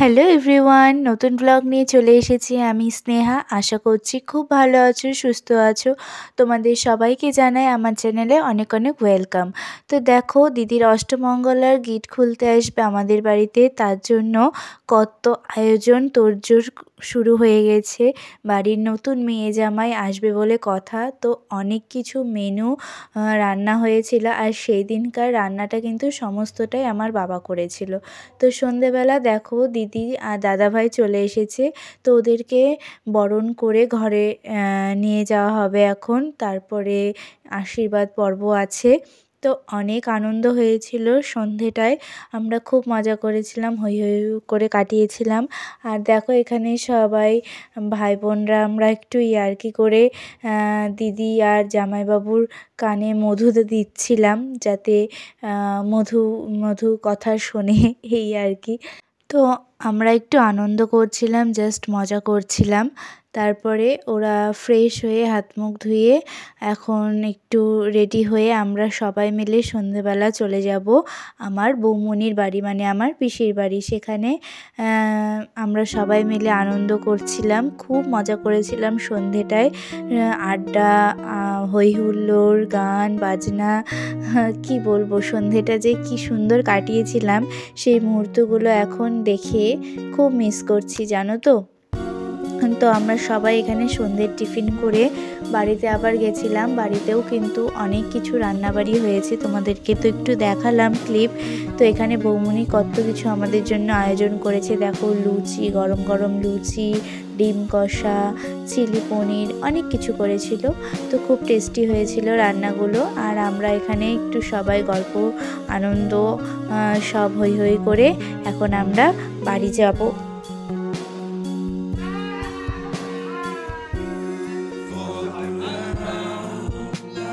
Hello everyone, নতুন blog নিয়ে চলে এসেছি আমি স্নেহা। আশা করছি খুব ভালো আছো, সুস্থ আছো। তোমাদের সবাইকে জানাই আমার চ্যানেলে অনেক অনেক ওয়েলকাম। তো দেখো, দিদির অষ্টমঙ্গলার গিট খুলতে আসবে আমাদের বাড়িতে, তার জন্য কত আয়োজন তোড়জোড় শুরু হয়ে গেছে। বাড়ির নতুন মেয়ে জামাই আসবে বলে কথা, তো অনেক কিছু মেনু রান্না হয়েছিল। আর সেই দিনকার রান্নাটা কিন্তু সমস্তটাই আমার বাবা করেছিল। তো সন্ধেবেলা দেখো, দিদি আর দাদাভাই চলে এসেছে, তো ওদেরকে বরণ করে ঘরে নিয়ে যাওয়া হবে এখন। তারপরে আশীর্বাদ পর্ব আছে। তো অনেক আনন্দ হয়েছিল সন্ধেটায়, আমরা খুব মজা করেছিলাম, হৈ হৈ করে কাটিয়েছিলাম। আর দেখো, এখানে সবাই ভাই বোনরা আমরা একটু ইয়ার্কি করে দিদি আর জামাইবাবুর কানে মধু দিচ্ছিলাম, যাতে মধু মধু কথা শোনে, এই আর কি। তো আমরা একটু আনন্দ করছিলাম, জাস্ট মজা করছিলাম। তারপরে ওরা ফ্রেশ হয়ে হাত মুখ ধুয়ে এখন একটু রেডি হয়ে আমরা সবাই মিলে সন্ধেবেলা চলে যাব আমার বৌমনির বাড়ি, মানে আমার পিসির বাড়ি। সেখানে আমরা সবাই মিলে আনন্দ করছিলাম, খুব মজা করেছিলাম সন্ধেটায়। আড্ডা, হৈ হুল্লোড়, গান বাজনা, কি বলবো, সন্ধেটা যে কি সুন্দর কাটিয়েছিলাম সেই মুহূর্তগুলো এখন দেখে খুব মিস করছি, জানো তো। তো আমরা সবাই এখানে সন্ধ্যের টিফিন করে বাড়িতে আবার গেছিলাম। বাড়িতেও কিন্তু অনেক কিছু রান্নাবাড়ি হয়েছে, তোমাদেরকে তো একটু দেখালাম ক্লিপ। তো এখানে বৌমনি কত কিছু আমাদের জন্য আয়োজন করেছে, দেখো, লুচি, গরম গরম লুচি, ডিম কষা, চিলি পনির, অনেক কিছু করেছিল। তো খুব টেস্টি হয়েছিল রান্নাগুলো। আর আমরা এখানে একটু সবাই গল্প আনন্দ সব হৈ হৈ করে এখন আমরা বাড়ি যাব।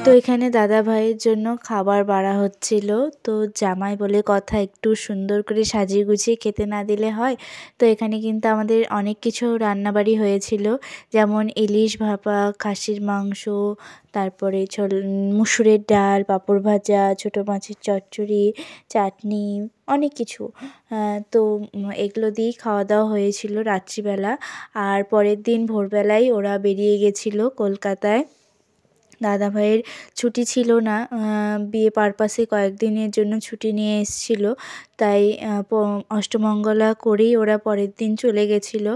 তো এখানে দাদা ভাইয়ের জন্য খাবার বাড়া হচ্ছিল। তো জামাই বলে কথা, একটু সুন্দর করে সাজিয়ে গুছিয়ে খেতে না দিলে হয়। তো এখানে কিন্তু আমাদের অনেক কিছু রান্নাবাড়ি হয়েছিল, যেমন ইলিশ ভাপা, খাসির মাংস, তারপরে মুসুরের ডাল, পাঁপড় ভাজা, ছোটো মাছের চচ্চড়ি, চাটনি, অনেক কিছু। তো এগুলো দিয়েই খাওয়া দাওয়া হয়েছিল রাত্রিবেলা। আর পরের দিন ভোরবেলায় ওরা বেরিয়ে গেছিলো কলকাতায়। দাদাভাইয়ের ছুটি ছিল না, বিয়ে পারপাসে কয়েকদিনের জন্য ছুটি নিয়ে এসেছিল, তাই অষ্টমঙ্গলা করেই ওরা পরের দিন চলে গেছিলো।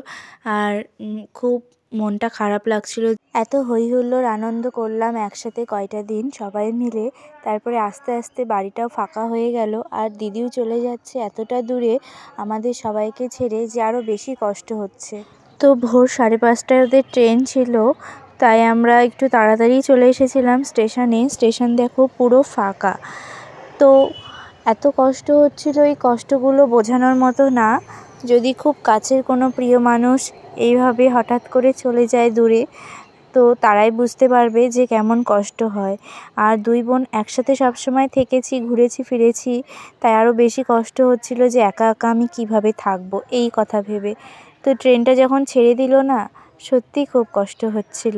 আর খুব মনটা খারাপ লাগছিল, এত হৈ হুল্লোড় আনন্দ করলাম একসাথে কয়টা দিন সবাই মিলে। তারপরে আস্তে আস্তে বাড়িটাও ফাঁকা হয়ে গেল, আর দিদিও চলে যাচ্ছে এতটা দূরে আমাদের সবাইকে ছেড়ে, যে আরও বেশি কষ্ট হচ্ছে। তো ভোর 5:30টায় ওদের ট্রেন ছিল, তাই আমরা একটু তাড়াতাড়ি চলে এসেছিলাম স্টেশনে। স্টেশন দেখো পুরো ফাঁকা। তো এত কষ্ট হচ্ছিল, এই কষ্টগুলো বোঝানোর মতো না। যদি খুব কাছের কোনো প্রিয় মানুষ এইভাবে হঠাৎ করে চলে যায় দূরে, তো তারাই বুঝতে পারবে যে কেমন কষ্ট হয়। আর দুই বোন একসাথে সবসময় থেকেছি, ঘুরেছি ফিরেছি, তাই আরও বেশি কষ্ট হচ্ছিল যে একা একা আমি কীভাবে থাকবো, এই কথা ভেবে। তো ট্রেনটা যখন ছেড়ে দিল না, সত্যি খুব কষ্ট হচ্ছিল।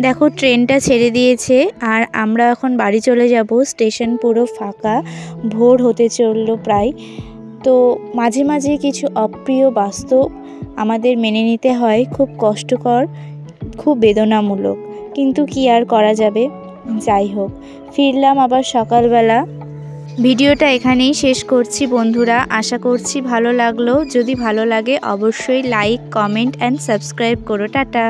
দেখো, ট্রেনটা ছেড়ে দিয়েছে আর আমরা এখন বাড়ি চলে যাব। স্টেশন পুরো ফাঁকা, ভোর হতে চললো প্রায়। তো মাঝে মাঝে কিছু অপ্রিয় বাস্তব আমাদের মেনে নিতে হয়, খুব কষ্টকর, খুব বেদনামূলক, কিন্তু কি আর করা যাবে। যাই হোক, ফিরলাম আবার সকালবেলা। ভিডিওটা এখানেই শেষ করছি বন্ধুরা, আশা করছি ভালো লাগলো। যদি ভালো লাগে অবশ্যই লাইক, কমেন্ট অ্যান্ড সাবস্ক্রাইব করো। টাটা।